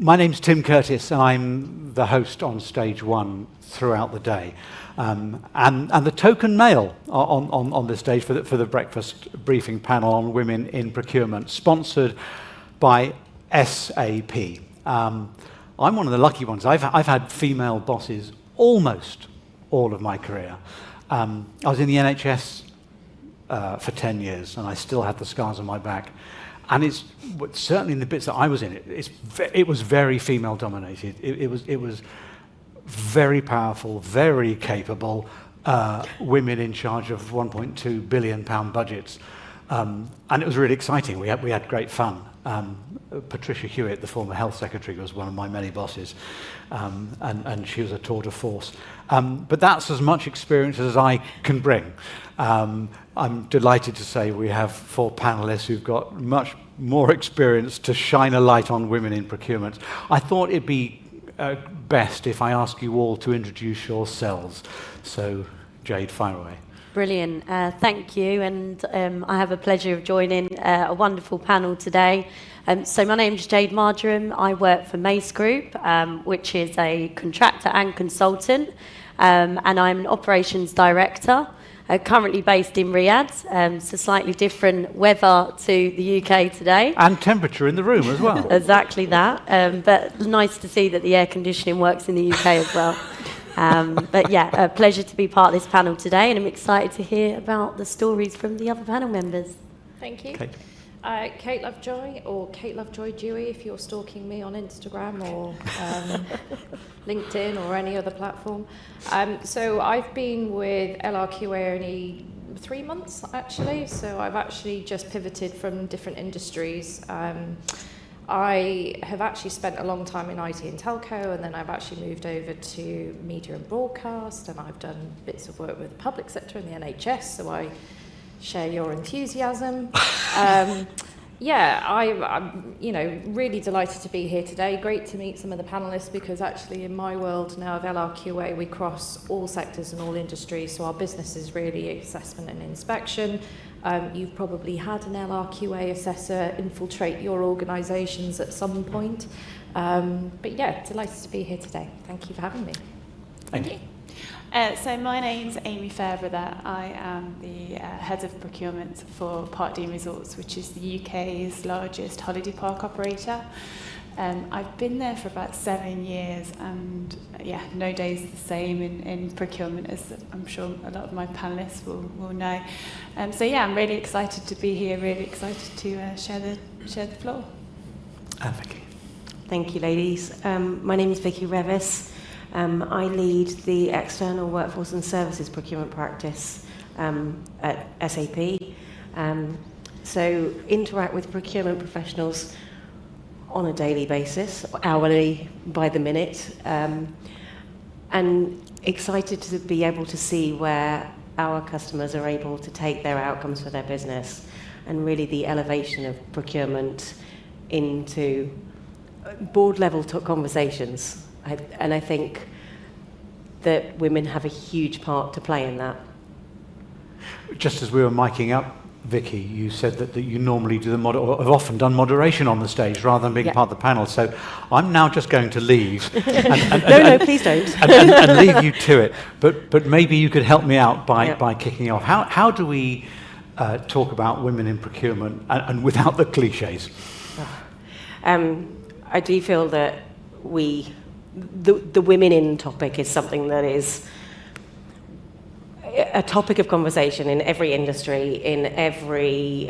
My name's Tim Curtis, and I'm the host on Stage 1 throughout the day. And the token male on this stage for the breakfast briefing panel on women in procurement, sponsored by SAP. I'm one of the lucky ones. I've had female bosses almost all of my career. I was in the NHS for 10 years, and I still have the scars on my back. And it's certainly in the bits that I was in, it was very female dominated. It was very powerful, very capable women in charge of £1.2 billion budgets, and it was really exciting. We had great fun. Patricia Hewitt, the former health secretary, was one of my many bosses, and she was a tour de force. But that's as much experience as I can bring. I'm delighted to say we have 4 panelists who've got much more experience to shine a light on women in procurement. I thought it'd be best if I ask you all to introduce yourselves. So, Jade, fire away. Brilliant. Thank you. And I have a pleasure of joining a wonderful panel today. So my name's Jade Marjoram. I work for Mace Group, which is a contractor and consultant. And I'm an operations director, currently based in Riyadh. So slightly different weather to the UK today. And temperature in the room as well. Exactly that. But nice to see that the air conditioning works in the UK as well. But yeah, a pleasure to be part of this panel today, and I'm excited to hear about the stories from the other panel members. Thank you. Kate. Kate Lovejoy, or Kate Lovejoy Dewey if you're stalking me on Instagram or LinkedIn or any other platform. So I've been with LRQA only 3 months actually, so I've actually just pivoted from different industries. I have actually spent a long time in IT and telco, and then I've actually moved over to media and broadcast, and I've done bits of work with the public sector and the NHS, so I share your enthusiasm. I'm really delighted to be here today. Great to meet some of the panelists, because actually in my world now of LRQA, we cross all sectors and all industries, so our business is really assessment and inspection. You've probably had an LRQA assessor infiltrate your organisations at some point. But yeah, delighted to be here today. Thank you for having me. Thank you. So my name's Amy Fairbrother. I am the head of procurement for Park Dean Resorts, which is the UK's largest holiday park operator. I've been there for about 7 years, and no day is the same in procurement, as I'm sure a lot of my panellists will know. I'm really excited to be here, really excited to share the floor. Thank you. Thank you, ladies. My name is Vicky Revis. I lead the external workforce and services procurement practice at SAP. So interact with procurement professionals on a daily basis, hourly, by the minute, and excited to be able to see where our customers are able to take their outcomes for their business, and really the elevation of procurement into board-level conversations. I think that women have a huge part to play in that. Just as we were miking up, Vicky, you said that you normally do or have often done moderation on the stage rather than being part of the panel. So I'm now just going to leave. No, please don't. and leave you to it. But maybe you could help me out by kicking off. How do we talk about women in procurement and without the cliches? I do feel that the women in topic is something that is a topic of conversation in every industry, in every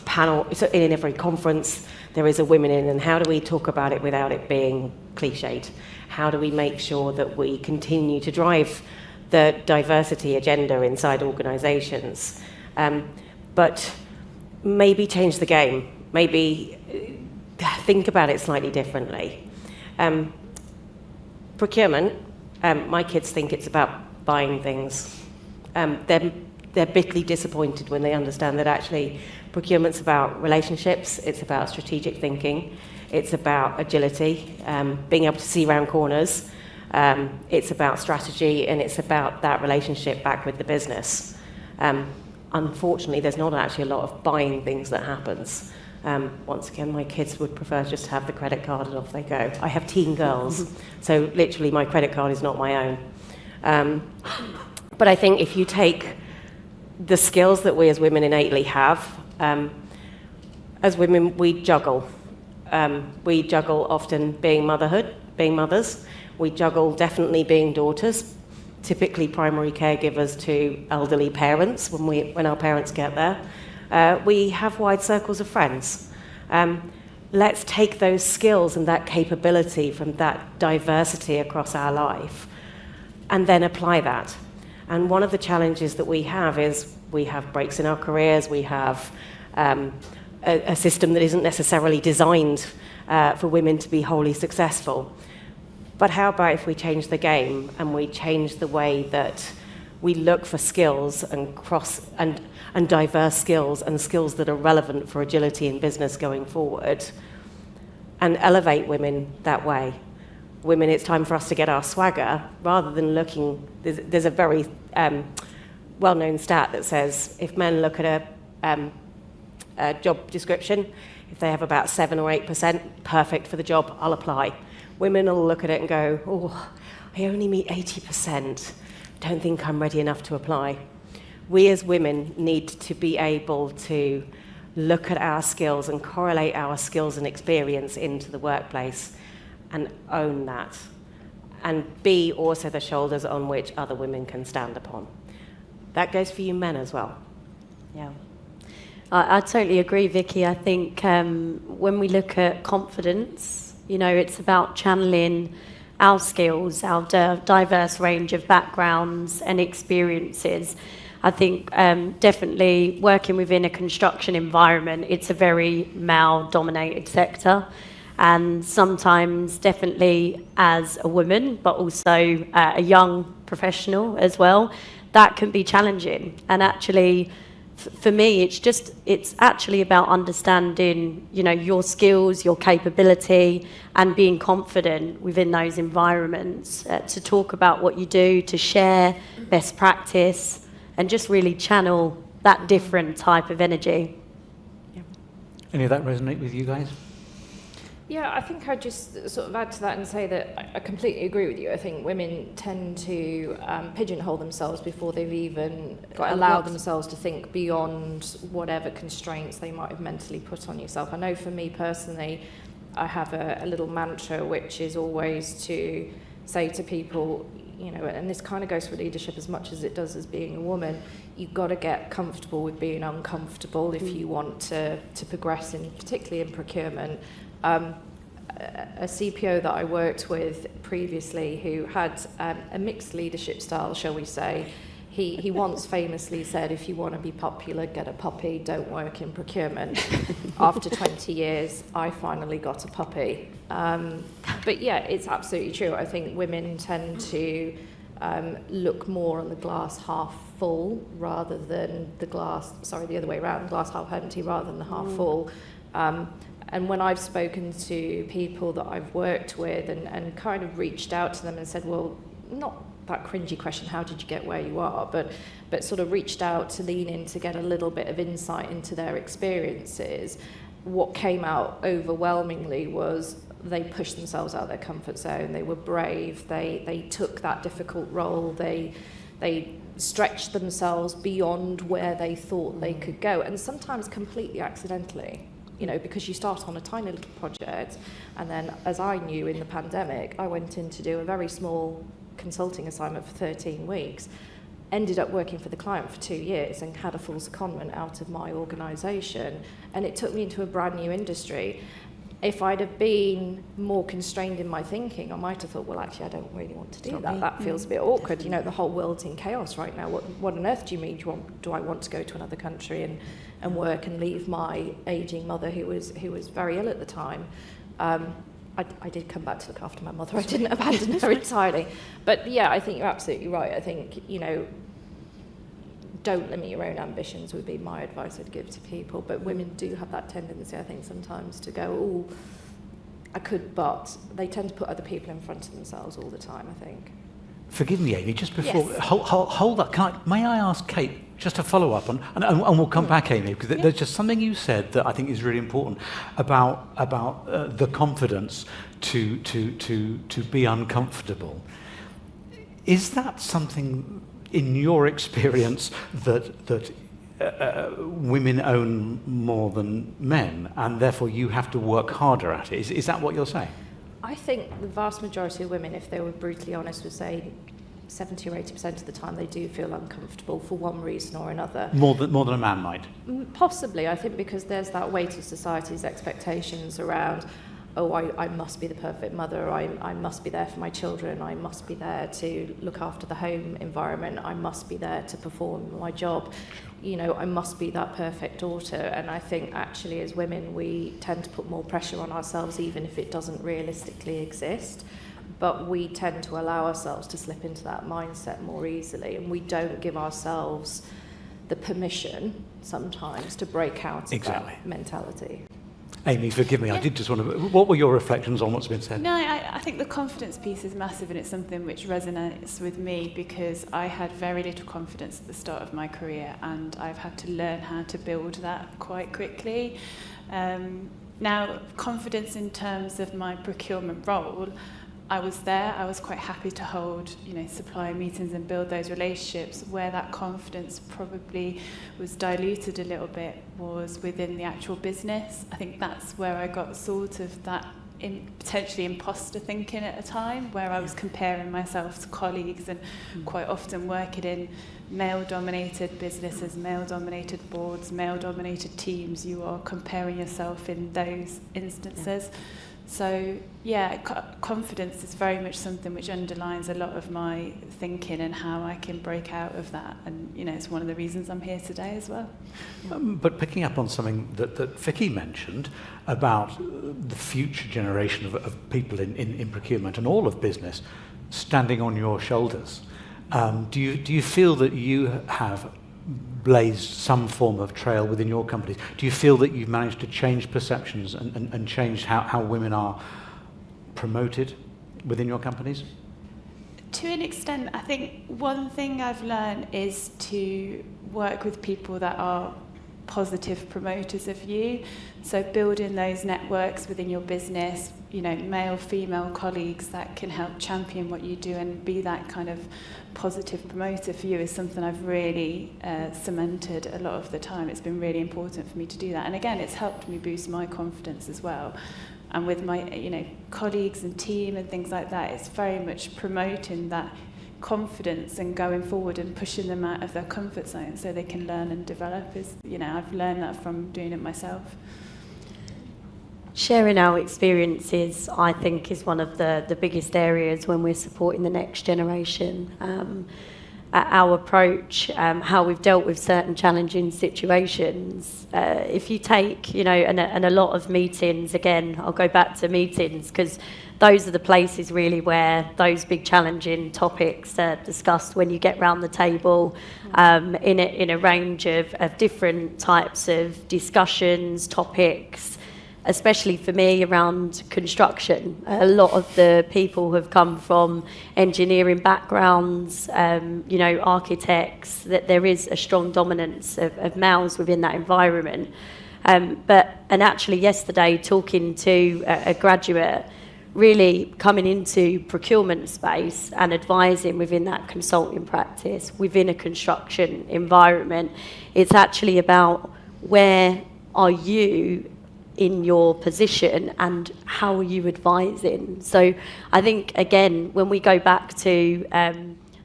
panel, so in every conference. There is a women in, and how do we talk about it without it being cliched? How do we make sure that we continue to drive the diversity agenda inside organisations, but maybe change the game, maybe think about it slightly differently. Procurement, my kids think it's about buying things. They're bitterly disappointed when they understand that actually procurement's about relationships, it's about strategic thinking, it's about agility, being able to see around corners, it's about strategy, and it's about that relationship back with the business. Unfortunately, there's not actually a lot of buying things that happens. Once again, my kids would prefer just to have the credit card and off they go. I have teen girls, so literally my credit card is not my own. But I think if you take the skills that we as women innately have, as women we juggle. We juggle often being mothers. We juggle definitely being daughters, typically primary caregivers to elderly parents when our parents get there. We have wide circles of friends. Let's take those skills and that capability from that diversity across our life and then apply that. And one of the challenges that we have is we have breaks in our careers, we have a system that isn't necessarily designed for women to be wholly successful. But how about if we change the game and we change the way that we look for skills and diverse skills and skills that are relevant for agility in business going forward and elevate women that way. Women, it's time for us to get our swagger rather than looking. There's a very well-known stat that says if men look at a job description, if they have about 7 or 8% perfect for the job, I'll apply. Women will look at it and go, oh, I only meet 80%. Don't think I'm ready enough to apply. We as women need to be able to look at our skills and correlate our skills and experience into the workplace and own that, and be also the shoulders on which other women can stand upon. That goes for you men as well. Yeah. I totally agree, Vicky. I think when we look at confidence, it's about channeling our skills, our diverse range of backgrounds and experiences. I think definitely working within a construction environment, it's a very male-dominated sector. And sometimes definitely as a woman, but also a young professional as well, that can be challenging. And actually, for me, it's actually about understanding, your skills, your capability, and being confident within those environments to talk about what you do, to share best practice, and just really channel that different type of energy. Yeah. Any of that resonate with you guys? Yeah, I think I'd just sort of add to that and say that I completely agree with you. I think women tend to pigeonhole themselves before they've even allowed themselves to think beyond whatever constraints they might have mentally put on yourself. I know for me personally, I have a little mantra which is always to say to people, and this kind of goes for leadership as much as it does as being a woman, you've got to get comfortable with being uncomfortable if you want to progress, particularly in procurement. A CPO that I worked with previously who had a mixed leadership style, shall we say, he once famously said, if you want to be popular, get a puppy, don't work in procurement. After 20 years, I finally got a puppy. But yeah, it's absolutely true. I think women tend to look more on the glass half full rather than the other way around, glass half empty rather than the half full. And when I've spoken to people that I've worked with and kind of reached out to them and said, well, not that cringy question, how did you get where you are, but sort of reached out to lean in to get a little bit of insight into their experiences, what came out overwhelmingly was they pushed themselves out of their comfort zone, they were brave, they took that difficult role, they stretched themselves beyond where they thought they could go, and sometimes completely accidentally. Because you start on a tiny little project, and then, as I knew in the pandemic, I went in to do a very small consulting assignment for 13 weeks, ended up working for the client for 2 years and had a full secondment out of my organisation, and it took me into a brand new industry. If I'd have been more constrained in my thinking, I might have thought, well, actually, I don't really want to do that. That feels a bit awkward. The whole world's in chaos right now. What on earth do you mean? Do I want to go to another country and work and leave my ageing mother who was very ill at the time? I did come back to look after my mother. I didn't abandon her entirely. But yeah, I think you're absolutely right. I think, don't limit your own ambitions would be my advice I'd give to people. But women do have that tendency, I think, sometimes to go, oh, I could, but they tend to put other people in front of themselves all the time, I think. Forgive me, Amy, just before, Yes. hold that. May I ask Kate, just a follow-up on, and we'll come back, Amy, because there's just something you said that I think is really important about the confidence to be uncomfortable. Is that something, in your experience, that women own more than men, and therefore you have to work harder at it? Is that what you're saying? I think the vast majority of women, if they were brutally honest, would say 70 or 80% of the time they do feel uncomfortable for one reason or another. More than a man might? Possibly, I think, because there's that weight of society's expectations around, oh, I must be the perfect mother, I must be there for my children, I must be there to look after the home environment, I must be there to perform my job, you know, I must be that perfect daughter. And I think actually as women we tend to put more pressure on ourselves even if it doesn't realistically exist. But we tend to allow ourselves to slip into that mindset more easily, and we don't give ourselves the permission sometimes to break out of that mentality. Amy, forgive me, I did just want to... What were your reflections on what's been said? No, I think the confidence piece is massive, and it's something which resonates with me because I had very little confidence at the start of my career, and I've had to learn how to build that quite quickly. Now, confidence in terms of my procurement role, I was there, I was quite happy to hold, you know, supplier meetings and build those relationships. Where that confidence probably was diluted a little bit was within the actual business. I think that's where I got sort of that potentially imposter thinking at a time, where I was comparing myself to colleagues, and quite often working in male-dominated businesses, male-dominated boards, male-dominated teams, you are comparing yourself in those instances. So, yeah, confidence is very much something which underlines a lot of my thinking and how I can break out of that. And, you know, it's one of the reasons I'm here today as well. But picking up on something that Vicky mentioned about the future generation of people in procurement and all of business standing on your shoulders, do you feel that you have blazed some form of trail within your companies? Do you feel that you've managed to change perceptions and change how women are promoted within your companies? To an extent, I think one thing I've learned is to work with people that are positive promoters of you. So building those networks within your business, you know, male, female colleagues that can help champion what you do and be that kind of positive promoter for you is something I've really cemented a lot of the time. It's been really important for me to do that. And again, it's helped me boost my confidence as well. And with my, you know, colleagues and team and things like that, it's very much promoting that confidence and going forward and pushing them out of their comfort zone so they can learn and develop. Is, you know, I've learned that from doing it myself. Sharing our experiences, I think, is one of the biggest areas when we're supporting the next generation. Our approach, how we've dealt with certain challenging situations. If you take, you know, and a lot of meetings, again, I'll go back to meetings because those are the places really where those big challenging topics are discussed when you get round the table in a range of different types of discussions, topics, especially for me around construction. A lot of the people have come from engineering backgrounds, you know, architects, that there is a strong dominance of males within that environment. And actually yesterday talking to a graduate, really coming into procurement space and advising within that consulting practice, within a construction environment, it's actually about where are you in your position and how are you advising. So I think, again, when we go back to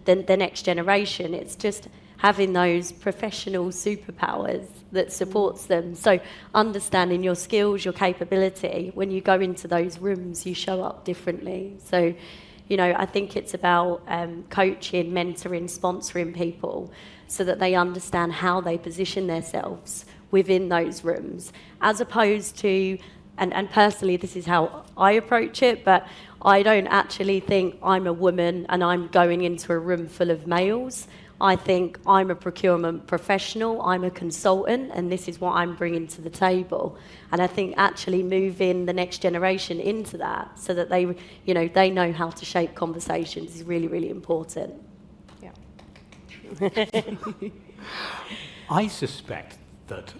the next generation, it's just having those professional superpowers that supports them. So understanding your skills, your capability, when you go into those rooms, you show up differently. So, you know, I think it's about coaching, mentoring, sponsoring people so that they understand how they position themselves within those rooms, as opposed to, and personally this is how I approach it, but I don't actually think I'm a woman and I'm going into a room full of males. I think I'm a procurement professional, I'm a consultant, and this is what I'm bringing to the table. And I think actually moving the next generation into that so that they, you know, they know how to shape conversations is really, really important. Yeah. I suspect that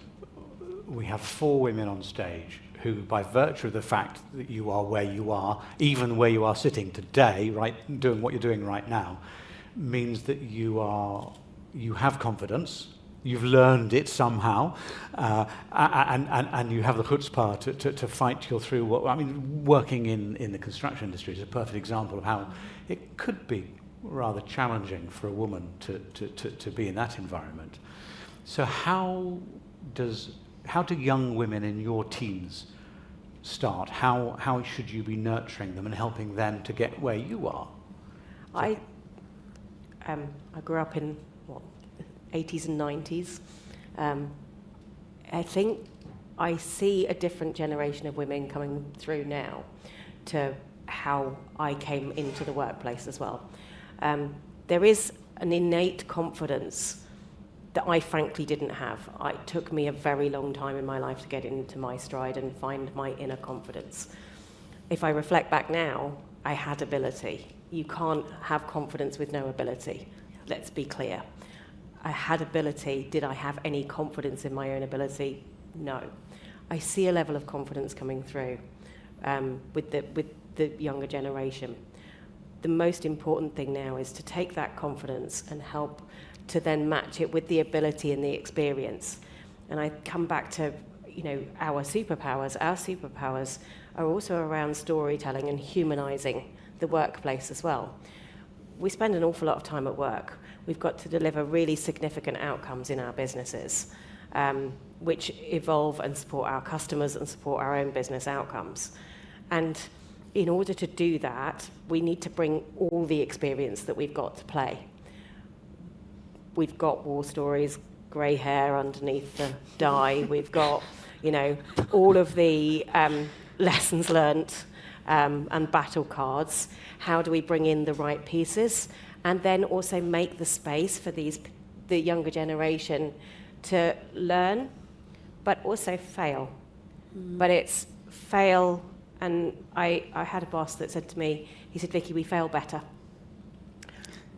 we have 4 women on stage who, by virtue of the fact that you are where you are, even where you are sitting today, right, doing what you're doing right now, means that you have confidence, you've learned it somehow, and you have the chutzpah to fight your through what, I mean, working in the construction industry is a perfect example of how it could be rather challenging for a woman to be in that environment. So how do young women in your teams start? How should you be nurturing them and helping them to get where you are? I grew up in 80s and 90s. I think I see a different generation of women coming through now to how I came into the workplace as well. There is an innate confidence that I frankly didn't have. It took me a very long time in my life to get into my stride and find my inner confidence. If I reflect back now, I had ability. You can't have confidence with no ability. Let's be clear. I had ability. Did I have any confidence in my own ability? No. I see a level of confidence coming through with the younger generation. The most important thing now is to take that confidence and help to then match it with the ability and the experience. And I come back to, our superpowers. Our superpowers are also around storytelling and humanizing the workplace as well. We spend an awful lot of time at work. We've got to deliver really significant outcomes in our businesses, which evolve and support our customers and support our own business outcomes. And in order to do that, we need to bring all the experience that we've got to play. We've got war stories, grey hair underneath the dye. We've got, all of the lessons learnt and battle cards. How do we bring in the right pieces? And then also make the space for the younger generation to learn, but also fail. But it's fail, and I had a boss that said to me, he said, Vicky, we fail better.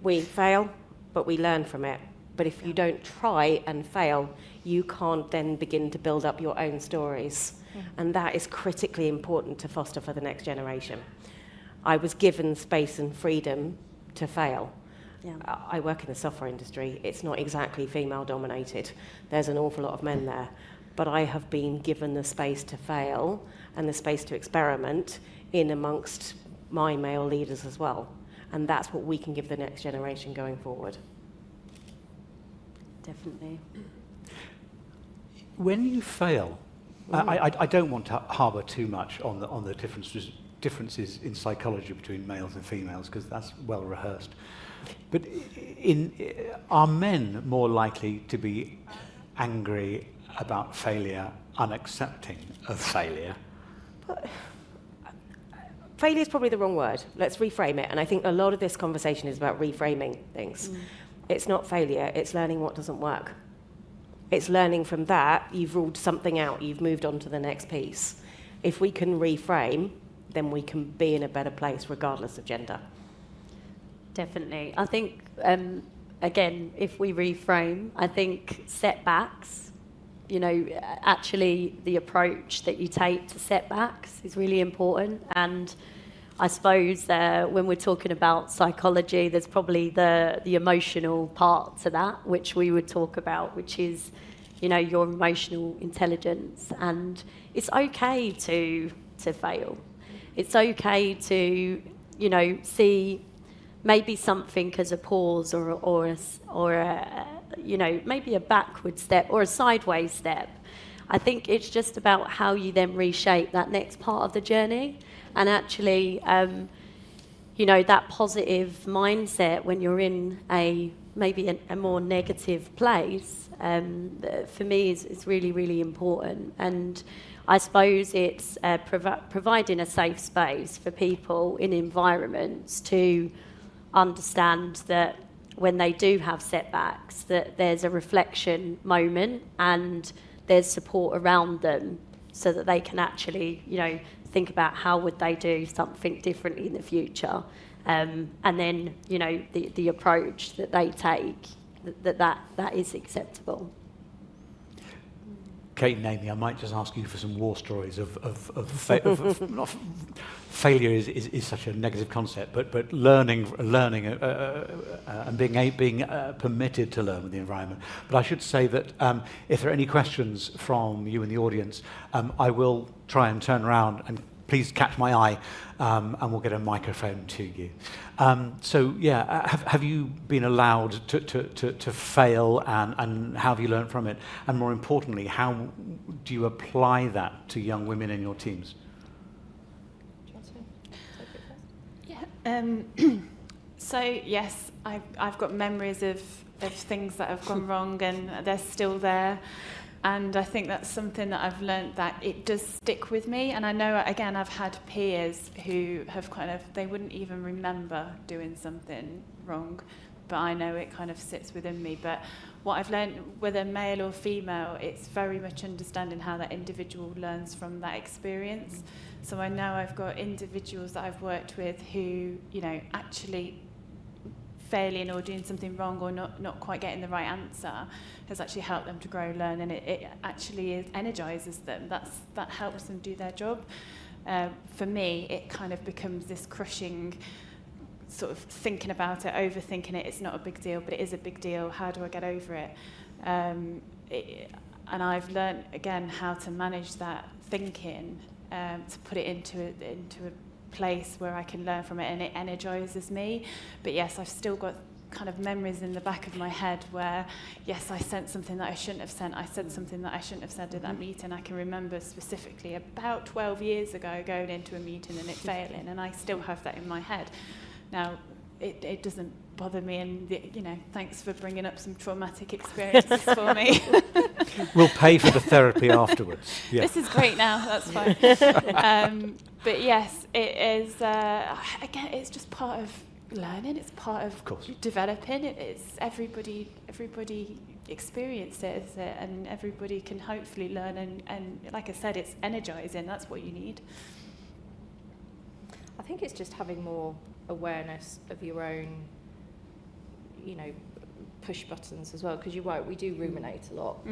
We fail, but we learn from it. But if you don't try and fail, you can't then begin to build up your own stories. And that is critically important to foster for the next generation. I was given space and freedom to fail. Yeah. I work in the software industry. It's not exactly female dominated. There's an awful lot of men there. But I have been given the space to fail and the space to experiment in amongst my male leaders as well. And that's what we can give the next generation going forward. Definitely. When you fail, I don't want to harbour too much on the differences in psychology between males and females, because that's well rehearsed. But are men more likely to be angry about failure, unaccepting of failure? Failure is probably the wrong word. Let's reframe it. And I think a lot of this conversation is about reframing things. It's not failure, it's learning what doesn't work. It's learning from that, you've ruled something out, you've moved on to the next piece. If we can reframe, then we can be in a better place regardless of gender. Definitely. I think, again, if we reframe, I think setbacks, actually the approach that you take to setbacks is really important. And I suppose when we're talking about psychology, there's probably the emotional part to that, which we would talk about, which is, your emotional intelligence. And it's okay to fail. It's okay to, see maybe something as a pause or maybe a backward step or a sideways step. I think it's just about how you then reshape that next part of the journey. And actually, that positive mindset when you're in maybe a more negative place, for me is really, really important. And I suppose it's providing a safe space for people in environments to understand that when they do have setbacks, that there's a reflection moment and there's support around them so that they can actually, think about how would they do something differently in the future. And then, the approach that they take that is acceptable. Kate and Amy, I might just ask you for some war stories of not failure is such a negative concept, but learning and being permitted to learn with the environment. But I should say that if there are any questions from you in the audience, I will try and turn around and please catch my eye, and we'll get a microphone to you. So yeah, have you been allowed to fail, and how have you learned from it? And more importantly, how do you apply that to young women in your teams? Do you want to take it first? Yeah. So yes, I've got memories of things that have gone wrong, and they're still there. And I think that's something that I've learned, that it does stick with me. And I know, again, I've had peers who have they wouldn't even remember doing something wrong, but I know it kind of sits within me. But what I've learned, whether male or female, it's very much understanding how that individual learns from that experience. So I know I've got individuals that I've worked with who, actually failing or doing something wrong or not quite getting the right answer has actually helped them to grow, learn, and it actually energizes them. That helps them do their job. For me, it kind of becomes this crushing sort of thinking about it, overthinking it. It's not a big deal, but it is a big deal. How do I get over it? And I've learned, again, how to manage that thinking, to put it into a place where I can learn from it, and it energizes me. But yes, I've still got kind of memories in the back of my head where, yes, I sent something that I shouldn't have sent, I said something that I shouldn't have said at that meeting. I can remember specifically about 12 years ago going into a meeting and it failing, and I still have that in my head. Now, it doesn't bother me, and thanks for bringing up some traumatic experiences for me. We'll pay for the therapy afterwards. Yeah. This is great now, that's fine. But yes, it is, again, it's just part of learning, it's part of developing. It's everybody experiences it, and everybody can hopefully learn, and like I said, it's energizing. That's what you need. I think it's just having more awareness of your own, push buttons as well, because you're right, we do ruminate a lot.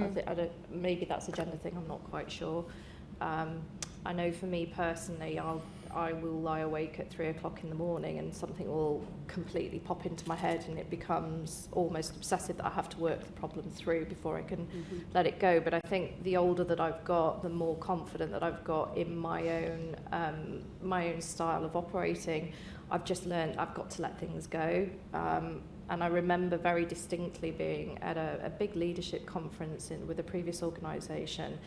Maybe that's a gender thing, I'm not quite sure. I know for me personally, I will lie awake at 3 o'clock in the morning and something will completely pop into my head, and it becomes almost obsessive that I have to work the problem through before I can let it go. But I think the older that I've got, the more confident that I've got in my own style of operating. I've just learned I've got to let things go. And I remember very distinctly being at a big leadership conference with a previous organisation,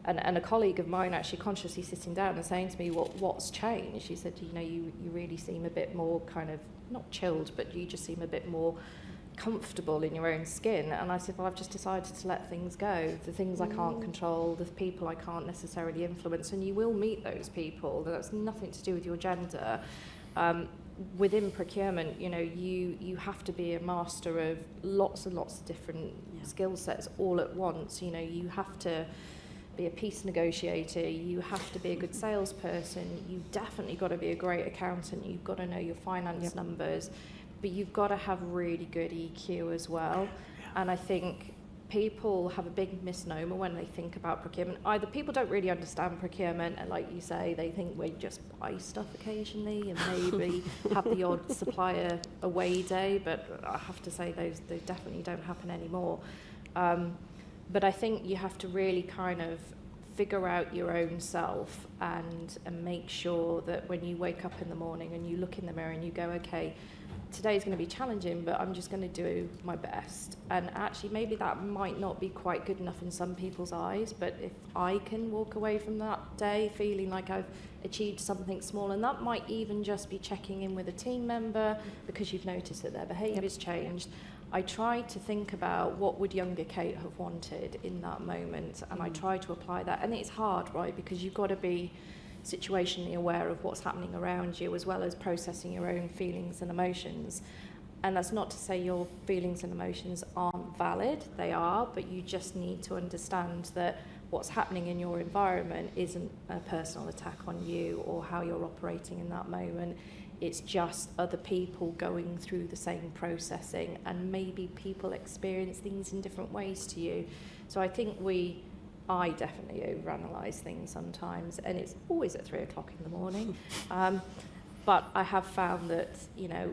and a colleague of mine actually consciously sitting down and saying to me, what's changed? She said, you really seem a bit more kind of, not chilled, but you just seem a bit more comfortable in your own skin. And I said, well, I've just decided to let things go. The things I can't control, the people I can't necessarily influence, and you will meet those people. That's nothing to do with your gender. Within procurement, you have to be a master of lots and lots of different skill sets all at once. You have to be a peace negotiator, you have to be a good salesperson, you've definitely got to be a great accountant, you've got to know your finance numbers, but you've got to have really good EQ as well. And I think people have a big misnomer when they think about procurement. Either people don't really understand procurement, and like you say, they think we just buy stuff occasionally and maybe have the odd supplier away day, but I have to say those definitely don't happen anymore. But I think you have to really kind of figure out your own self and make sure that when you wake up in the morning and you look in the mirror and you go, okay, today's going to be challenging, but I'm just going to do my best. And actually, maybe that might not be quite good enough in some people's eyes, but if I can walk away from that day feeling like I've achieved something small, and that might even just be checking in with a team member because you've noticed that their behaviour's changed. I try to think about what would younger Kate have wanted in that moment, and I try to apply that. And it's hard, right, because you've got to be situationally aware of what's happening around you, as well as processing your own feelings and emotions. And that's not to say your feelings and emotions aren't valid, they are, but you just need to understand that what's happening in your environment isn't a personal attack on you or how you're operating in that moment. It's just other people going through the same processing, and maybe people experience things in different ways to you. So I think I definitely overanalyze things sometimes, and it's always at 3 o'clock in the morning. But I have found that,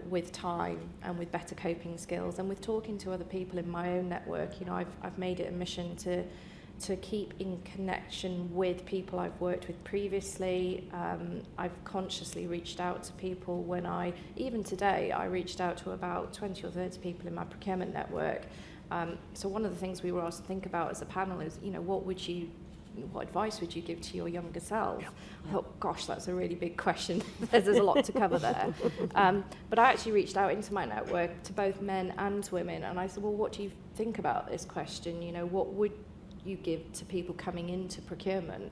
with time and with better coping skills and with talking to other people in my own network, I've made it a mission to keep in connection with people I've worked with previously. I've consciously reached out to people even today, I reached out to about 20 or 30 people in my procurement network. So one of the things we were asked to think about as a panel is, what advice would you give to your younger self? I thought, gosh, that's a really big question. There's a lot to cover there. But I actually reached out into my network to both men and women, and I said, well, what do you think about this question? What would you give to people coming into procurement?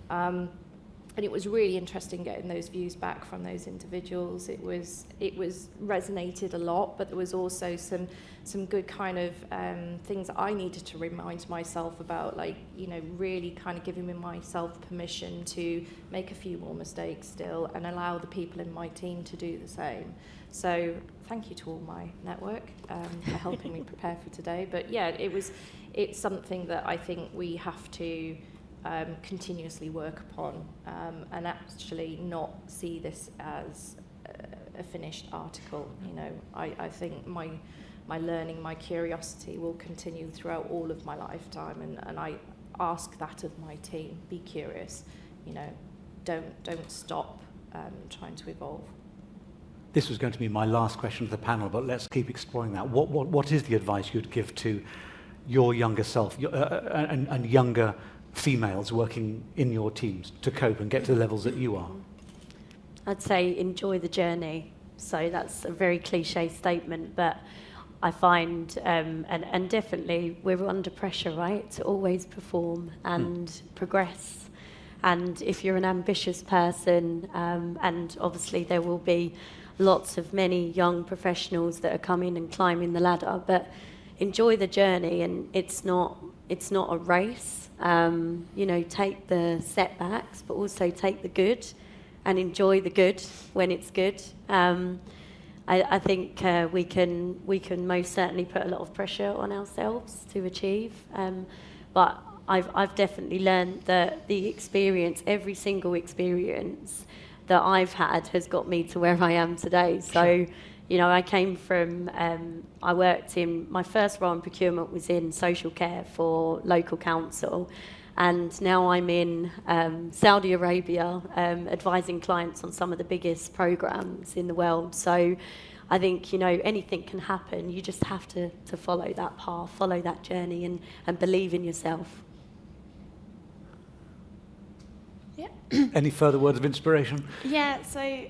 And it was really interesting getting those views back from those individuals. It was resonated a lot, but there was also some good kind of things that I needed to remind myself about, really kind of giving myself permission to make a few more mistakes still and allow the people in my team to do the same. So thank you to all my network for helping me prepare for today. But yeah, it's something that I think we have to continuously work upon, and actually not see this as a finished article. I think my learning, my curiosity will continue throughout all of my lifetime, and I ask that of my team. Be curious, don't stop trying to evolve. This was going to be my last question to the panel, but let's keep exploring that. What is the advice you'd give to your younger self and younger females working in your teams to cope and get to the levels that you are? I'd say enjoy the journey. So that's a very cliche statement, but I find, and definitely we're under pressure, right, to always perform and progress. And if you're an ambitious person, and obviously there will be many young professionals that are coming and climbing the ladder, but enjoy the journey, and it's not a race. Take the setbacks, but also take the good and enjoy the good when it's good. I think we can most certainly put a lot of pressure on ourselves to achieve, but I've definitely learned that the experience, every single experience that I've had has got me to where I am today. So, I came from, I worked in, my first role in procurement was in social care for local council, and now I'm in Saudi Arabia advising clients on some of the biggest programs in the world. So I think, anything can happen. You just have to follow that path, follow that journey, and believe in yourself. Yeah. Any further words of inspiration? Yeah, so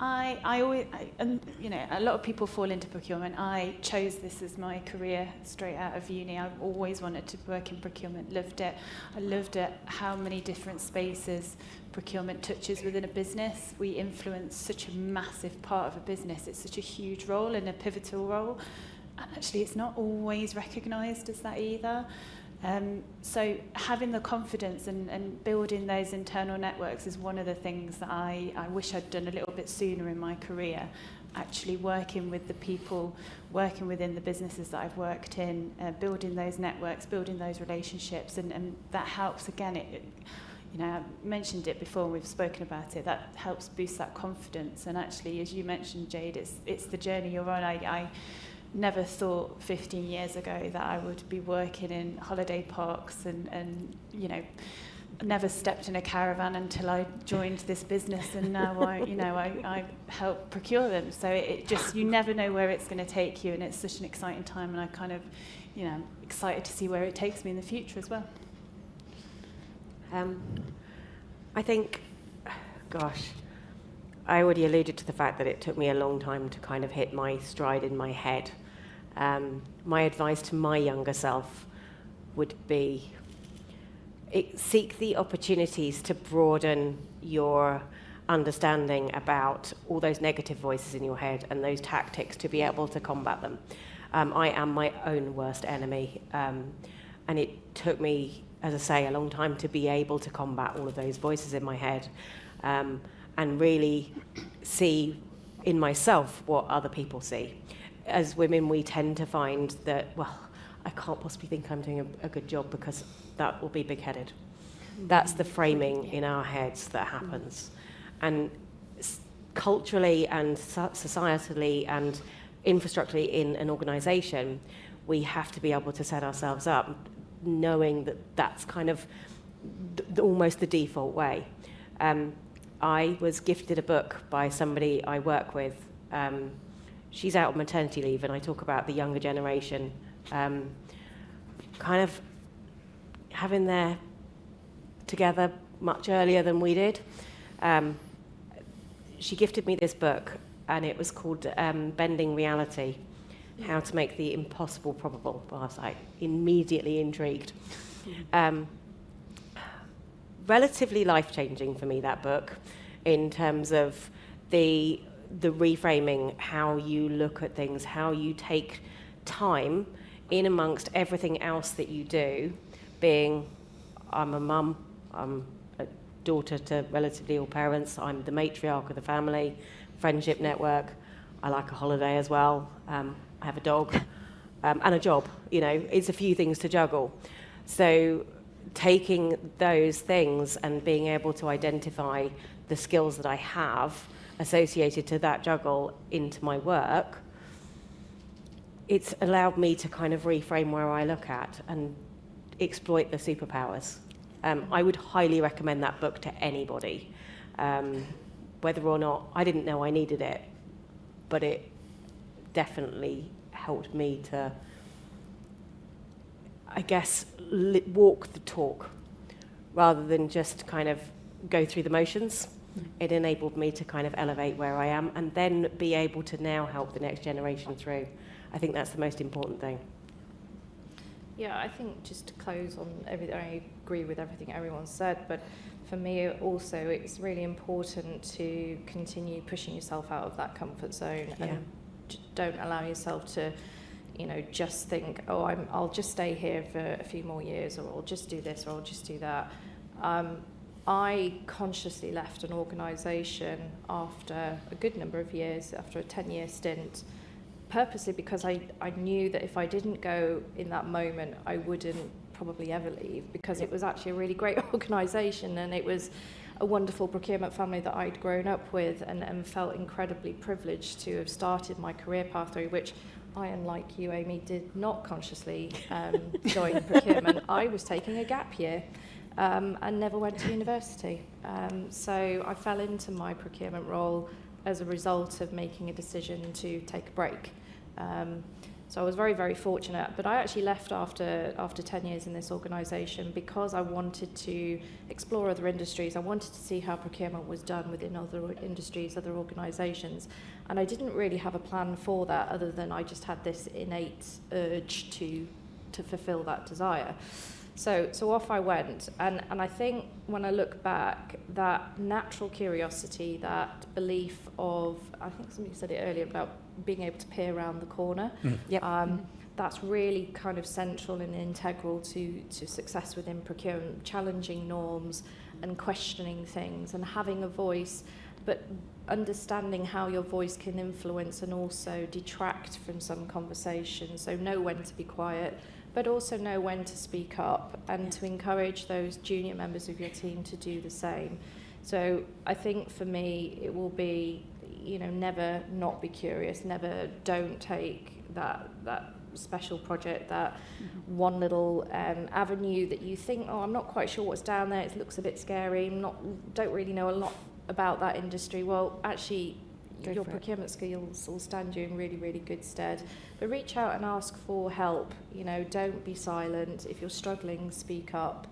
I always, a lot of people fall into procurement. I chose this as my career straight out of uni. I've always wanted to work in procurement, loved it. I loved it, how many different spaces procurement touches within a business. We influence such a massive part of a business. It's such a huge role and a pivotal role. And actually, it's not always recognised as that either. So having the confidence and building those internal networks is one of the things that I wish I'd done a little bit sooner in my career. Actually working with the people, working within the businesses that I've worked in, building those networks, building those relationships, and that helps, again, I mentioned it before and we've spoken about it, that helps boost that confidence. And actually, as you mentioned, Jade, it's the journey you're on. I never thought 15 years ago that I would be working in holiday parks and never stepped in a caravan until I joined this business, and now I help procure them. So it just, you never know where it's going to take you, and it's such an exciting time, and I kind of, excited to see where it takes me in the future as well. I think, I already alluded to the fact that it took me a long time to kind of hit my stride in my head. My advice to my younger self would be seek the opportunities to broaden your understanding about all those negative voices in your head and those tactics to be able to combat them. I am my own worst enemy, and it took me, as I say, a long time to be able to combat all of those voices in my head. and really see in myself what other people see. As women, we tend to find that, well, I can't possibly think I'm doing a good job because that will be big-headed. That's the framing in our heads that happens. And culturally and societally and infrastructurally in an organisation, we have to be able to set ourselves up knowing that that's kind of almost the default way. I was gifted a book by somebody I work with. She's out on maternity leave, and I talk about the younger generation kind of having their together much earlier than we did. She gifted me this book, and it was called Bending Reality, How to Make the Impossible Probable. Well, I was like immediately intrigued. Relatively life-changing for me, that book, in terms of the reframing, how you look at things, how you take time in amongst everything else that you do, being I'm a mum, I'm a daughter to relatively ill parents, I'm the matriarch of the family, friendship network, I like a holiday as well, I have a dog, and a job, it's a few things to juggle. So taking those things and being able to identify the skills that I have associated to that juggle into my work, it's allowed me to kind of reframe where I look at and exploit the superpowers. I would highly recommend that book to anybody, whether or not I didn't know I needed it, but it definitely helped me to, I guess, walk the talk rather than just kind of go through the motions. It enabled me to kind of elevate where I am and then be able to now help the next generation through. I think that's the most important thing. Yeah, I think just to close on everything, I agree with everything everyone said, but for me also it's really important to continue pushing yourself out of that comfort zone and don't allow yourself to, just think, I'll just stay here for a few more years, or I'll just do this, or I'll just do that. I consciously left an organisation after a good number of years, after a 10-year stint, purposely because I knew that if I didn't go in that moment, I wouldn't probably ever leave, because it was actually a really great organisation, and it was a wonderful procurement family that I'd grown up with, and felt incredibly privileged to have started my career pathway, which I, unlike you, Amy, did not consciously join procurement. I was taking a gap year. And never went to university. So I fell into my procurement role as a result of making a decision to take a break. So I was very, very fortunate. But I actually left after 10 years in this organisation because I wanted to explore other industries. I wanted to see how procurement was done within other industries, other organisations. And I didn't really have a plan for that, other than I just had this innate urge to fulfil that desire. So off I went, and I think when I look back, that natural curiosity, that belief of, I think somebody said it earlier about being able to peer around the corner, that's really kind of central and integral to success within procurement, challenging norms and questioning things and having a voice, but understanding how your voice can influence and also detract from some conversation. So know when to be quiet, but also know when to speak up and to encourage those junior members of your team to do the same. So I think for me, it will be, never not be curious, never don't take that special project, that one little avenue that you think, I'm not quite sure what's down there, it looks a bit scary, don't really know a lot about that industry. Well, actually, your procurement skills will stand you in really, really good stead. But reach out and ask for help. Don't be silent. If you're struggling, speak up.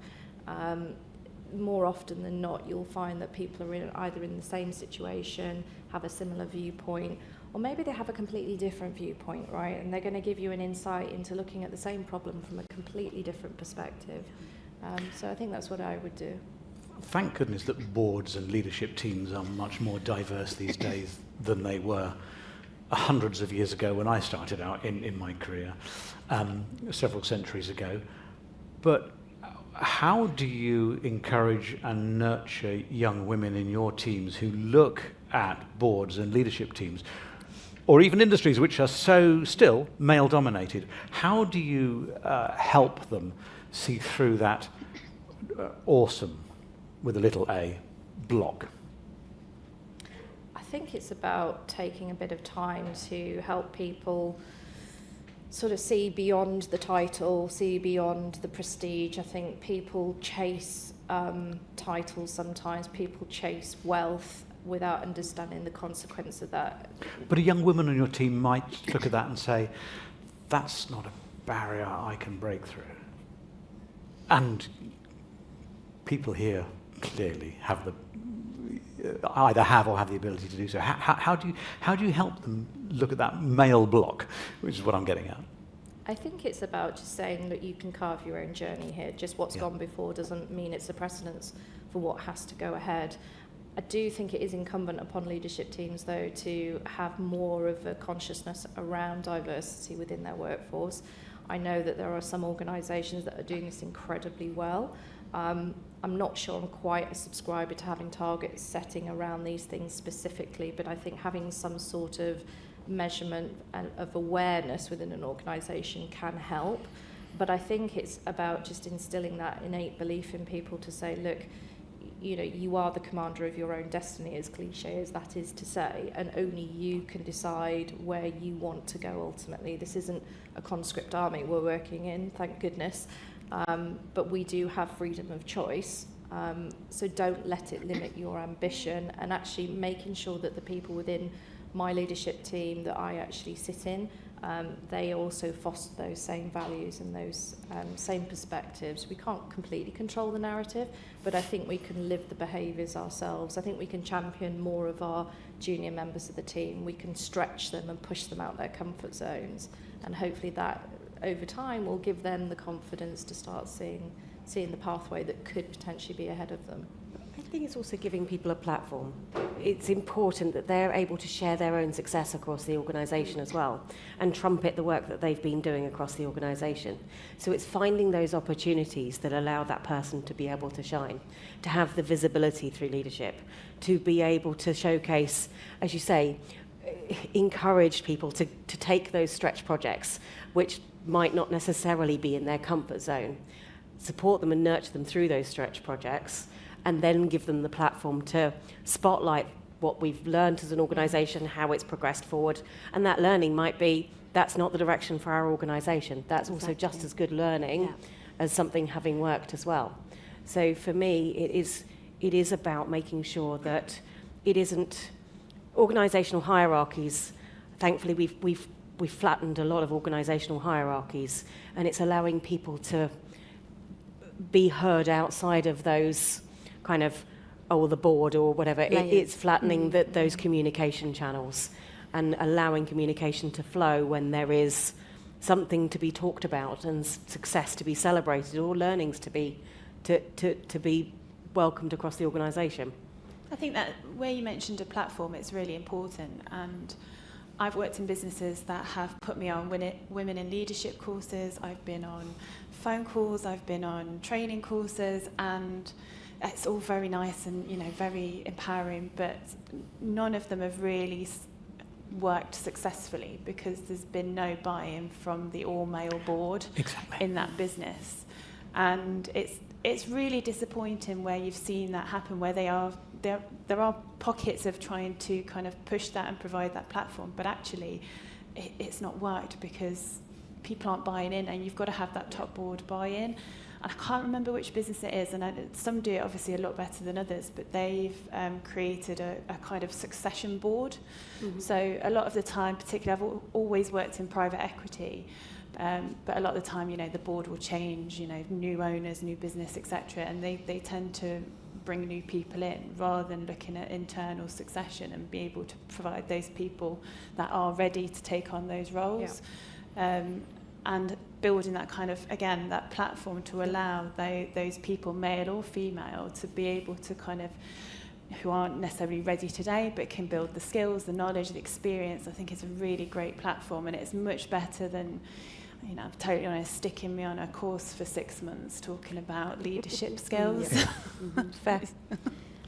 More often than not, you'll find that people are either in the same situation, have a similar viewpoint, or maybe they have a completely different viewpoint, right? And they're going to give you an insight into looking at the same problem from a completely different perspective. So I think that's what I would do. Thank goodness that boards and leadership teams are much more diverse these days than they were hundreds of years ago when I started out in my career, several centuries ago. But how do you encourage and nurture young women in your teams who look at boards and leadership teams, or even industries which are so still male-dominated? How do you help them see through that awesome, with a little a, block? I think it's about taking a bit of time to help people sort of see beyond the title, see beyond the prestige. I think people chase titles sometimes, people chase wealth without understanding the consequence of that. But a young woman on your team might look at that and say, that's not a barrier I can break through. And people here clearly have the either have or have the ability to do so. How do you help them look at that male block, which is what I'm getting at? I think it's about just saying that you can carve your own journey here. Just what's gone before doesn't mean it's a precedence for what has to go ahead. I do think it is incumbent upon leadership teams, though, to have more of a consciousness around diversity within their workforce. I know that there are some organisations that are doing this incredibly well. I'm not sure I'm quite a subscriber to having targets setting around these things specifically, but I think having some sort of measurement and of awareness within an organisation can help. But I think it's about just instilling that innate belief in people to say, look, you know, you are the commander of your own destiny, as cliche as that is to say, and only you can decide where you want to go ultimately. This isn't a conscript army we're working in, thank goodness, but we do have freedom of choice. So don't let it limit your ambition, and actually making sure that the people within my leadership team that I actually sit in, they also foster those same values and those same perspectives. We can't completely control the narrative, but I think we can live the behaviours ourselves. I think we can champion more of our junior members of the team. We can stretch them and push them out their comfort zones, and hopefully that over time will give them the confidence to start seeing the pathway that could potentially be ahead of them. I think it's also giving people a platform. It's important that they're able to share their own success across the organisation as well, and trumpet the work that they've been doing across the organisation. So it's finding those opportunities that allow that person to be able to shine, to have the visibility through leadership, to be able to showcase, as you say, encourage people to take those stretch projects, which might not necessarily be in their comfort zone, support them and nurture them through those stretch projects, and then give them the platform to spotlight what we've learned as an organisation, how it's progressed forward. And that learning might be, that's not the direction for our organisation. That's also just as good learning as something having worked as well. So for me, it is about making sure that it isn't organisational hierarchies. Thankfully, we've flattened a lot of organisational hierarchies, and it's allowing people to be heard outside of those kind of, the board or whatever. It's flattening those communication channels and allowing communication to flow when there is something to be talked about and success to be celebrated or learnings to be welcomed across the organisation. I think that where you mentioned a platform, it's really important. And I've worked in businesses that have put me on women in leadership courses. I've been on phone calls, I've been on training courses, and it's all very nice and, very empowering, but none of them have really worked successfully because there's been no buy-in from the all-male board in that business. And it's really disappointing where you've seen that happen, where there are pockets of trying to kind of push that and provide that platform, but actually it's not worked because people aren't buying in, and you've got to have that top board buy-in. And I can't remember which business it is, and some do it obviously a lot better than others, but they've created a kind of succession board. Mm-hmm. So a lot of the time, particularly I've always worked in private equity, but a lot of the time, the board will change, new owners, new business, etc., and they tend to bring new people in rather than looking at internal succession and be able to provide those people that are ready to take on those roles. Yeah. And building that kind of, again, that platform to allow those people, male or female, to be able to kind of, who aren't necessarily ready today, but can build the skills, the knowledge, the experience. I think it's a really great platform, and it's much better than, totally honest, sticking me on a course for 6 months talking about leadership skills. Fair.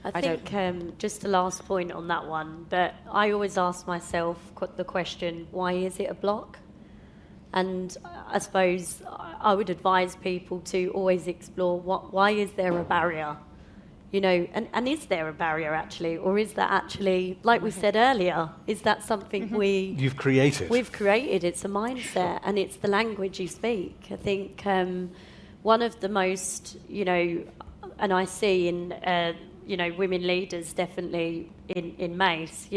I think just a last point on that one, but I always ask myself the question, why is it a block? And I suppose I would advise people to always explore why is there a barrier? And is there a barrier actually? Or is that actually, like we said earlier, is that something You've created. We've created. It's a mindset, and it's the language you speak. I think one of the most, and I see in, women leaders definitely in MACE,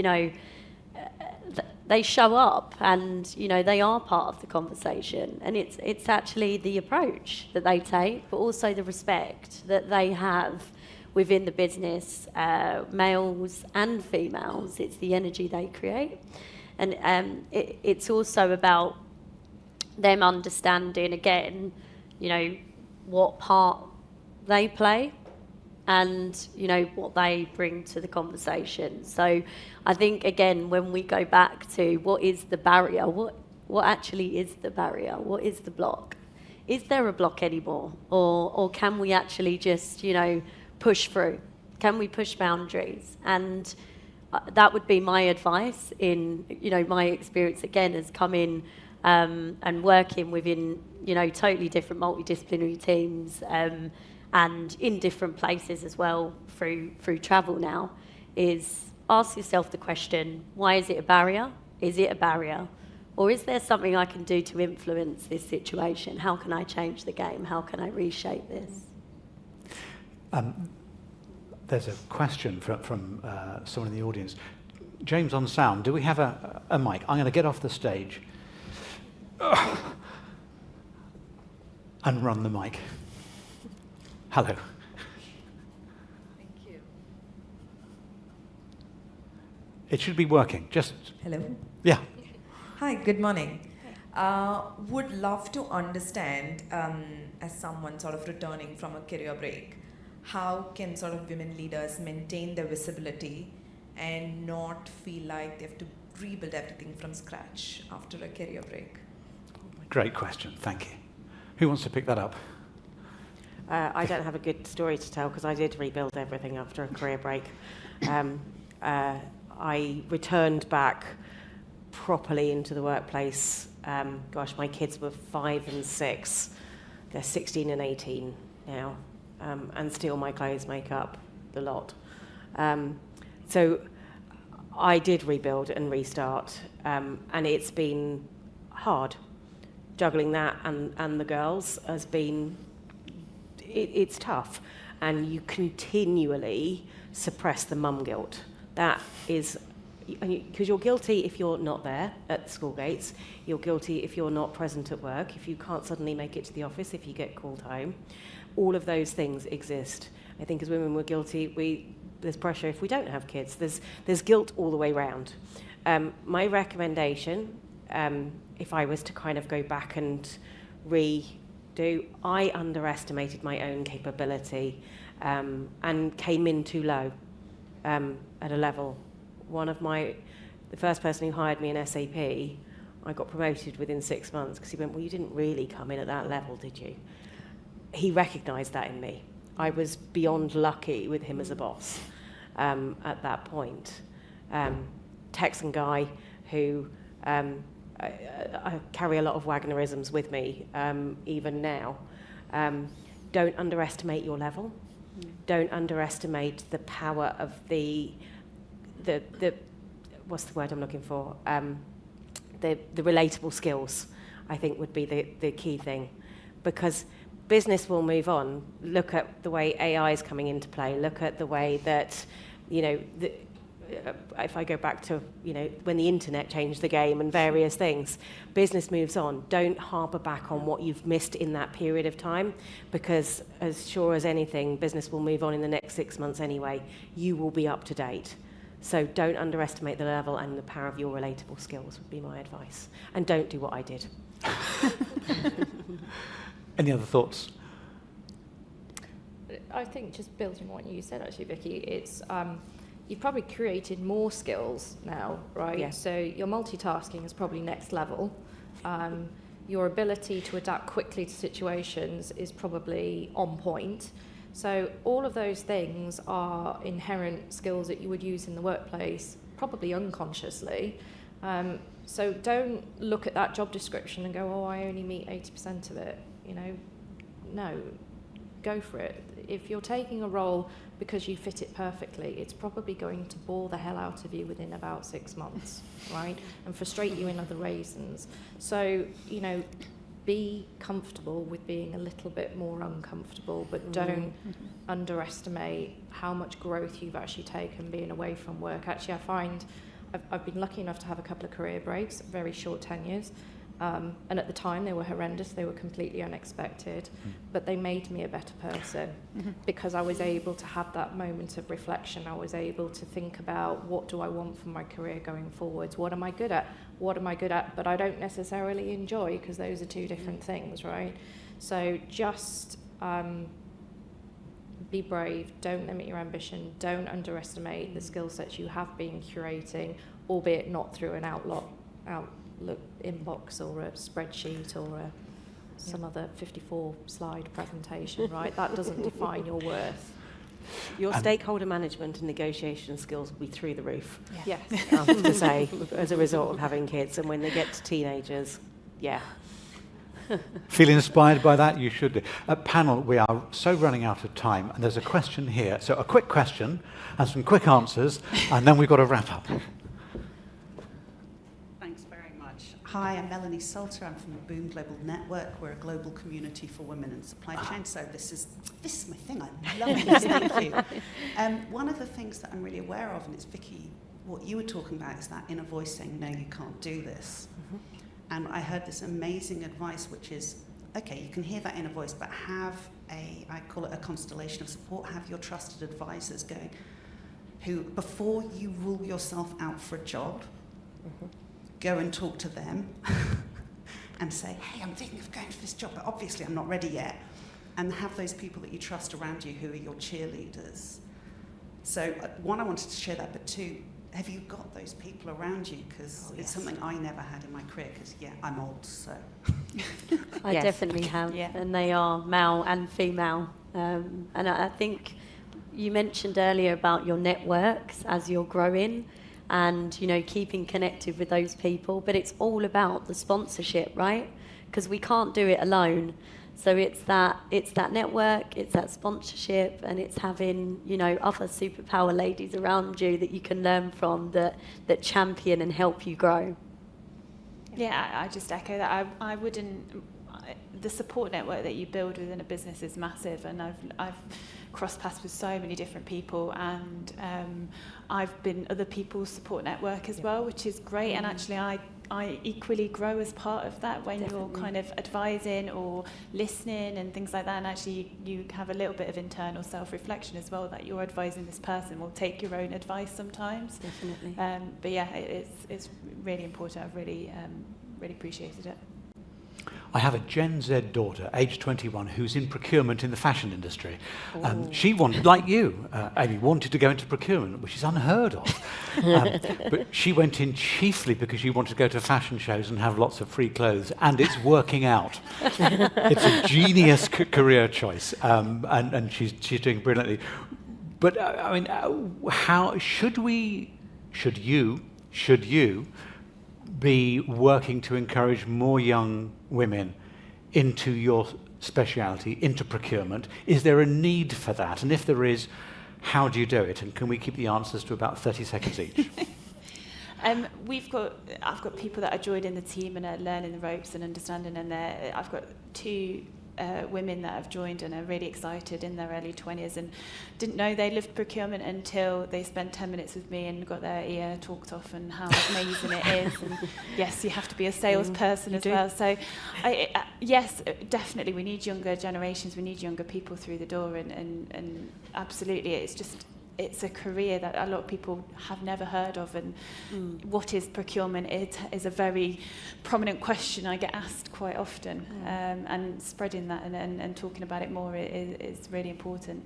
they show up and, they are part of the conversation. And it's actually the approach that they take, but also the respect that they have within the business, males and females. It's the energy they create. And it's also about them understanding, again, what part they play and, what they bring to the conversation. So I think, again, when we go back to what is the barrier, what actually is the barrier? What is the block? Is there a block anymore? Or can we actually just, push through? Can we push boundaries? And that would be my advice in, my experience, again, has come in and working within, totally different multidisciplinary teams and in different places as well through travel now, is ask yourself the question, why is it a barrier? Is it a barrier? Or is there something I can do to influence this situation? How can I change the game? How can I reshape this? There's a question from someone in the audience. James, on sound, do we have a mic? I'm going to get off the stage and run the mic. Hello. Thank you. It should be working. Just... Hello. Yeah. Hi, good morning. Would love to understand, as someone sort of returning from a career break, how can sort of women leaders maintain their visibility and not feel like they have to rebuild everything from scratch after a career break? Great question. Thank you. Who wants to pick that up? I don't have a good story to tell because I did rebuild everything after a career break. I returned back properly into the workplace. My kids were 5 and 6. They're 16 and 18 now, and still my clothes make up the lot. So I did rebuild and restart, and it's been hard. Juggling that and the girls has been, it's tough. And you continually suppress the mum guilt. That is, because you're guilty if you're not there at the school gates, you're guilty if you're not present at work, if you can't suddenly make it to the office, if you get called home. All of those things exist. I think as women we're guilty, there's pressure if we don't have kids. There's guilt all the way round. My recommendation, if I was to kind of go back and redo, I underestimated my own capability and came in too low at a level. The first person who hired me in SAP, I got promoted within 6 months because he went, well, you didn't really come in at that level, did you? He recognised that in me. I was beyond lucky with him as a boss at that point. Texan guy who I carry a lot of Wagnerisms with me, even now. Don't underestimate your level. Don't underestimate the power of the what's the word I'm looking for? The relatable skills, I think, would be the key thing. Because business will move on. Look at the way AI is coming into play. Look at the way that, if I go back to, when the internet changed the game and various things, business moves on. Don't harbour back on what you've missed in that period of time, because as sure as anything, business will move on in the next 6 months anyway. You will be up to date. So don't underestimate the level and the power of your relatable skills would be my advice. And don't do what I did. Any other thoughts? I think just building on what you said, actually, Vicky, it's you've probably created more skills now, right? Yeah. So your multitasking is probably next level. your ability to adapt quickly to situations is probably on point. So all of those things are inherent skills that you would use in the workplace, probably unconsciously. So don't look at that job description and go, oh, I only meet 80% of it. You know, no, go for it. If you're taking a role because you fit it perfectly, it's probably going to bore the hell out of you within about 6 months, right? And frustrate you in other reasons. So, you know, be comfortable with being a little bit more uncomfortable, but don't underestimate how much growth you've actually taken being away from work. Actually, I find I've been lucky enough to have a couple of career breaks, very short tenures. And at the time they were horrendous, they were completely unexpected, but they made me a better person because I was able to have that moment of reflection. I was able to think about, what do I want from my career going forwards? What am I good at? What am I good at but I don't necessarily enjoy, because those are two different things, right? So just be brave, don't limit your ambition, don't underestimate the skill sets you have been curating, albeit not through an Outlook inbox or a spreadsheet or some other 54 slide presentation, right? That doesn't define your worth. Your stakeholder management and negotiation skills will be through the roof. Yes. I have to say, as a result of having kids. And when they get to teenagers, yeah. Feel inspired by that? You should do. Panel, we are so running out of time, and there's a question here. So a quick question and some quick answers, and then we've got to wrap up. Thanks very much. Hi, I'm Melanie Salter. I'm from the Boom Global Network. We're a global community for women in supply chain. So this is my thing. I love this. Thank you. One of the things that I'm really aware of, and it's Vicky, what you were talking about, is that inner voice saying, no, you can't do this. And I heard this amazing advice, which is, okay, you can hear that inner voice, but have I call it a constellation of support, have your trusted advisors going, who, before you rule yourself out for a job, go and talk to them and say, hey, I'm thinking of going for this job, but obviously I'm not ready yet. And have those people that you trust around you who are your cheerleaders. So one, I wanted to share that, but two, have you got those people around you? Because it's something I never had in my career, because, I'm old, so. I definitely have, and they are male and female. And I think you mentioned earlier about your networks as you're growing and, you know, keeping connected with those people, but it's all about the sponsorship, right? Because we can't do it alone. So it's that network, it's that sponsorship, and it's having, you know, other superpower ladies around you that you can learn from, that champion and help you grow. Yeah, I just echo that. I wouldn't. The support network that you build within a business is massive, and I've crossed paths with so many different people, and I've been other people's support network as well, which is great. And actually, I equally grow as part of that when you're kind of advising or listening and things like that. And actually, you have a little bit of internal self-reflection as well, that you're advising this person will take your own advice sometimes. Definitely. But yeah, it's really important. I've really appreciated it. I have a Gen Z daughter, age 21, who's in procurement in the fashion industry. She wanted, like you, Amy, wanted to go into procurement, which is unheard of. But she went in chiefly because she wanted to go to fashion shows and have lots of free clothes, and it's working out. It's a genius career choice, and she's doing brilliantly. But I mean, how should you be working to encourage more young women into your speciality, into procurement? Is there a need for that? And if there is, how do you do it? And can we keep the answers to about 30 seconds each? I've got people that are joining the team and are learning the ropes and understanding, and I've got two women that have joined and are really excited in their early 20s and didn't know they loved procurement until they spent 10 minutes with me and got their ear talked off and how amazing it is. And yes, you have to be a salesperson as well. So yes, definitely we need younger generations, we need younger people through the door, and absolutely it's a career that a lot of people have never heard of, and what is procurement? It is a very prominent question I get asked quite often, and spreading that and talking about it more is really important.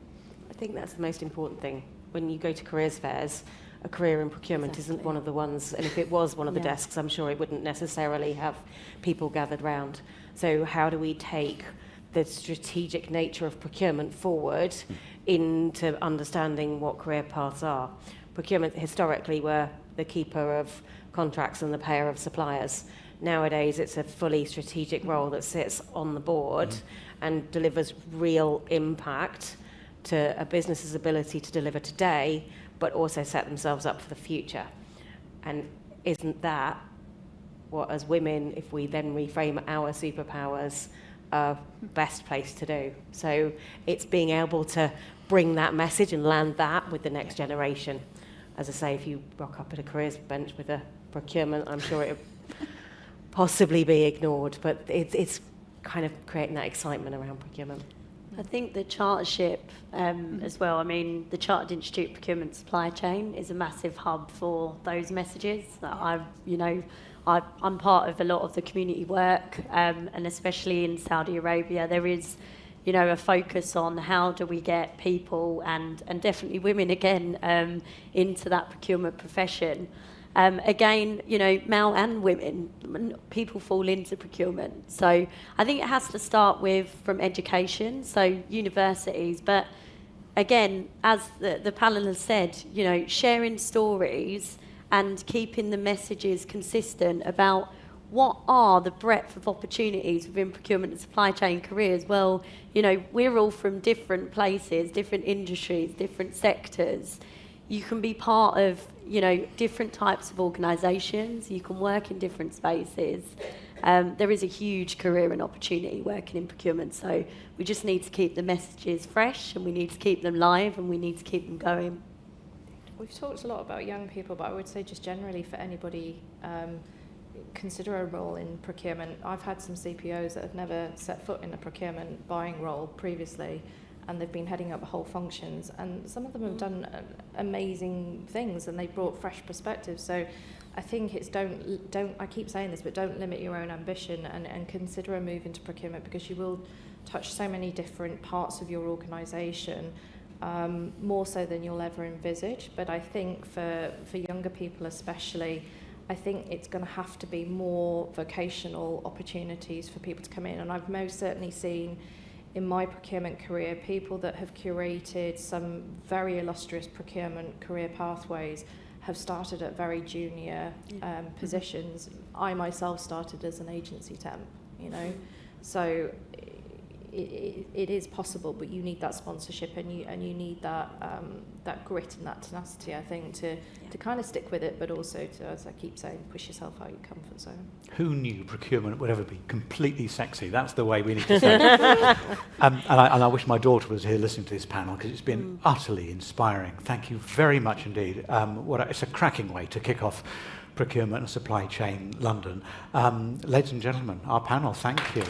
I think that's the most important thing. When you go to careers fairs, a career in procurement isn't one of the ones, and if it was one of the Yeah. desks, I'm sure it wouldn't necessarily have people gathered round. So how do we take the strategic nature of procurement forward into understanding what career paths are? Procurement historically were the keeper of contracts and the payer of suppliers. Nowadays, it's a fully strategic role that sits on the board and delivers real impact to a business's ability to deliver today, but also set themselves up for the future. And isn't that what, as women, if we then reframe our superpowers, are best placed to do? So it's being able to bring that message and land that with the next generation. As I say, if you rock up at a careers bench with a procurement, I'm sure it would possibly be ignored, but it's kind of creating that excitement around procurement. I think the chartership as well, I mean, the Chartered Institute Procurement Supply Chain is a massive hub for those messages. I'm part of a lot of the community work, and especially in Saudi Arabia, there is, a focus on how do we get people and definitely women again into that procurement profession. Again, male and women, people fall into procurement. So I think it has to start from education, so universities. But again, as the panel has said, sharing stories and keeping the messages consistent about what are the breadth of opportunities within procurement and supply chain careers. Well, we're all from different places, different industries, different sectors. You can be part of, different types of organisations. You can work in different spaces. There is a huge career and opportunity working in procurement. So we just need to keep the messages fresh, and we need to keep them live, and we need to keep them going. We've talked a lot about young people, but I would say just generally for anybody, consider a role in procurement. I've had some CPOs that have never set foot in a procurement buying role previously, and they've been heading up whole functions, and some of them have done amazing things, and they've brought fresh perspectives. So I think it's don't I keep saying this, but don't limit your own ambition, and consider a move into procurement, because you will touch so many different parts of your organisation, more so than you'll ever envisage. But I think for younger people especially, I think it's going to have to be more vocational opportunities for people to come in. And I've most certainly seen in my procurement career people that have curated some very illustrious procurement career pathways have started at very junior positions. I myself started as an agency temp, so it is possible, but you need that sponsorship, and you need that grit and that tenacity, I think, to kind of stick with it, but also to, as I keep saying, push yourself out of your comfort zone. Who knew procurement would ever be completely sexy? That's the way we need to say it. And I wish my daughter was here listening to this panel, because it's been utterly inspiring. Thank you very much indeed. It's a cracking way to kick off Procurement and Supply Chain London. Ladies and gentlemen, our panel, thank you.